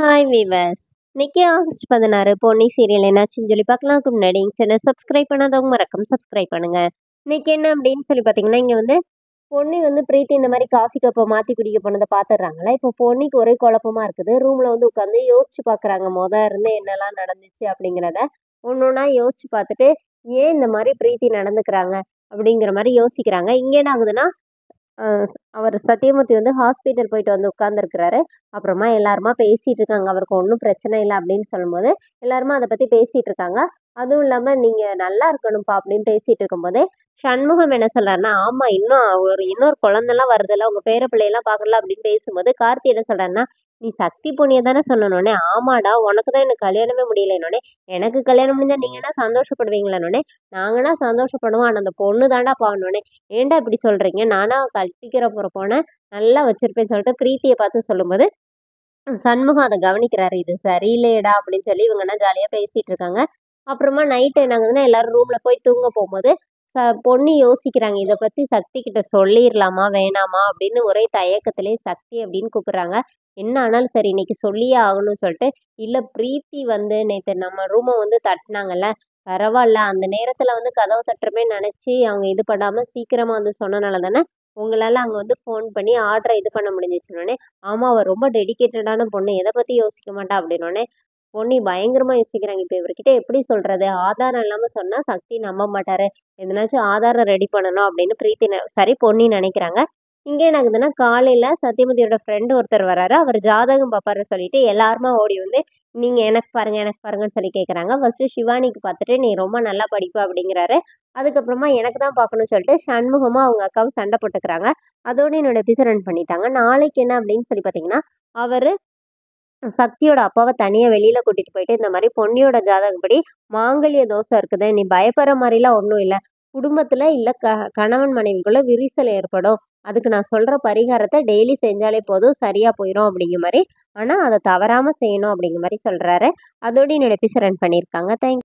Hi viewers. இன்னைக்கு August 16 Ponni serial என்னாச்சுன்னு சொல்லி பார்க்கலாம்க்கு முன்னாடி சேனல் சப்ஸ்கிரைப் பண்ணாதவங்க மறக்காம சப்ஸ்கிரைப் பண்ணுங்க. இன்னைக்கு என்ன அப்படின்னு சொல்லி பார்த்தீங்கன்னா, இங்க வந்து பொன்னி வந்து பிரீத்தி இந்த மாதிரி காஃபி கப்பை மாத்தி குடிக்க போனதை பார்த்துடுறாங்களா. இப்போ பொன்னிக்கு ஒரே குழப்பமா இருக்குது. ரூம்ல வந்து உட்காந்து யோசிச்சு பார்க்கறாங்க. இருந்து என்னெல்லாம் நடந்துச்சு அப்படிங்கிறத ஒன்னொன்னா யோசிச்சு பார்த்துட்டு, ஏன் இந்த மாதிரி பிரீத்தி நடந்துக்கிறாங்க அப்படிங்கிற மாதிரி யோசிக்கிறாங்க. இங்க என்ன ஆகுதுன்னா, அ அவர் சத்தியமூர்த்தி வந்து ஹாஸ்பிட்டல் போயிட்டு வந்து உட்கார்ந்துருக்கிறாரு. அப்புறமா எல்லாருமா பேசிட்டு இருக்காங்க. அவருக்கு ஒண்ணும் பிரச்சனை இல்ல அப்படின்னு சொல்லும்போது, எல்லாருமா அத பத்தி பேசிட்டு இருக்காங்க. அதுவும் இல்லாம "நீங்க நல்லா இருக்கணும்ப்பா" அப்படின்னு பேசிட்டு இருக்கும்போதே, சண்முகம் என்ன சொல்றாருன்னா, "ஆமா இன்னும் இன்னொரு குழந்தைலாம் வருதுல்ல, உங்க பேர பிள்ளையெல்லாம் பார்க்கல" அப்படின்னு பேசும்போது, கார்த்தி என்ன சொல்றாருன்னா, "நீ சக்தி பொண்ணிய தானே சொன்னனோனே, ஆமாடா உனக்கு தான் இன்னும் கல்யாணமே முடியலைன்னோனே, எனக்கு கல்யாணம் முடிஞ்சா நீங்க என்ன சந்தோஷப்படுவீங்களான்னோனே, நாங்கன்னா சந்தோஷப்படுவோம். ஆனா அந்த பொண்ணு தான்டா பாவம்னோனே, ஏன்டா இப்படி சொல்றீங்க? நானா கட்டிக்கிற போற பொண்ண நல்லா வச்சிருப்பேன்னு சொல்லிட்டு பிரீத்திய பார்த்து சொல்லும்போது, சண்முகம் அத கவனிக்கிறாரு. இது சரியில்லையேடா அப்படின்னு சொல்லி இவங்கலாம் ஜாலியா பேசிட்டு இருக்காங்க. அப்புறமா நைட் என்ன ஆகுதுன்னா, எல்லாரும் ரூம்ல போய் தூங்க போம்போது, பொன்னி யோசிக்கிறாங்க. இத பத்தி சக்தி கிட்ட சொல்லிரலாமா? வேணாமா? அப்படின்னு ஒரே தயக்கத்திலே சக்தி அப்படின்னு கூப்பிடுறாங்க. என்ன ஆனாலும் சரி இன்னைக்கு சொல்லியே ஆகணும்னு சொல்லிட்டு, இல்ல பிரீத்தி வந்து நேத்து நம்ம ரூம வந்து தட்டுனாங்கல்ல, பரவால்ல. அந்த நேரத்துல வந்து கதவு தட்டுறோமேன்னு நெனச்சு அவங்க இது பண்ணாம சீக்கிரமா வந்து சொன்னனால தானே, உங்களால அங்க வந்து ஃபோன் பண்ணி ஆர்டர இது பண்ண முடிஞ்சுச்சுன்னோனே, ஆமா அவ ரொம்ப டெடிகேட்டடான பொண்ணு. எத பத்தி யோசிக்க மாட்டா அப்படின்னோனே, பொன்னி பயங்கரமா யோசிக்கிறாங்க. இப்ப இவர்கிட்ட எப்படி சொல்றது? ஆதாரம் இல்லாம சொன்னா சக்தி நம்ப மாட்டாரு. எதனாச்சும் ஆதாரம் ரெடி பண்ணணும் அப்படின்னு பிரீத்தி சாரி பொன்னி நெனைக்கிறாங்க. இங்க என்ன ஆகுதுன்னா, காலையில சத்யவதியோட ஃப்ரெண்ட் ஒருத்தர் வராரு. அவர் ஜாதகம் பாப்பாரு சொல்லிட்டு எல்லாருமா ஓடி வந்து, நீங்க எனக்கு பாருங்க, எனக்கு பாருங்கன்னு சொல்லி கேட்கறாங்க. ஃபர்ஸ்ட்டு சிவானிக்கு பார்த்துட்டு, "நீ ரொம்ப நல்லா படிப்ப" அப்படிங்கிறாரு. அதுக்கப்புறமா எனக்கு தான் பார்க்கணும்னு சொல்லிட்டு சண்முகமும் அவங்க அக்காவும் சண்டை போட்டுக்கிறாங்க. அதோட என்னோட எபிசோட் ரன் பண்ணிட்டாங்க. நாளைக்கு என்ன அப்படின்னு சொல்லி பார்த்தீங்கன்னா, அவரு சக்தியோட அப்பாவ தனியா வெளியில கூட்டிட்டு போயிட்டு, இந்த மாரி பொன்னியோட ஜாதகப்படி மாங்கல்ய தோஷம் இருக்குது. நீ பயப்படுற மாரிலாம் ஒண்ணும் இல்ல. குடும்பத்துல இல்ல கணவன் மனைவிக்குள்ள விரிசல் ஏற்படும். அதுக்கு நான் சொல்ற பரிகாரத்த டெய்லி செஞ்சாலே போதும் சரியா போயிரும் அப்படிங்கிற மாரி. ஆனா அத தவறாம செய்யணும் அப்படிங்கிற மாரி சொல்றாரு. அதோட என்னோட எபிசோட் ரன் பண்ணியிருக்காங்க. தேங்க்ஸ்.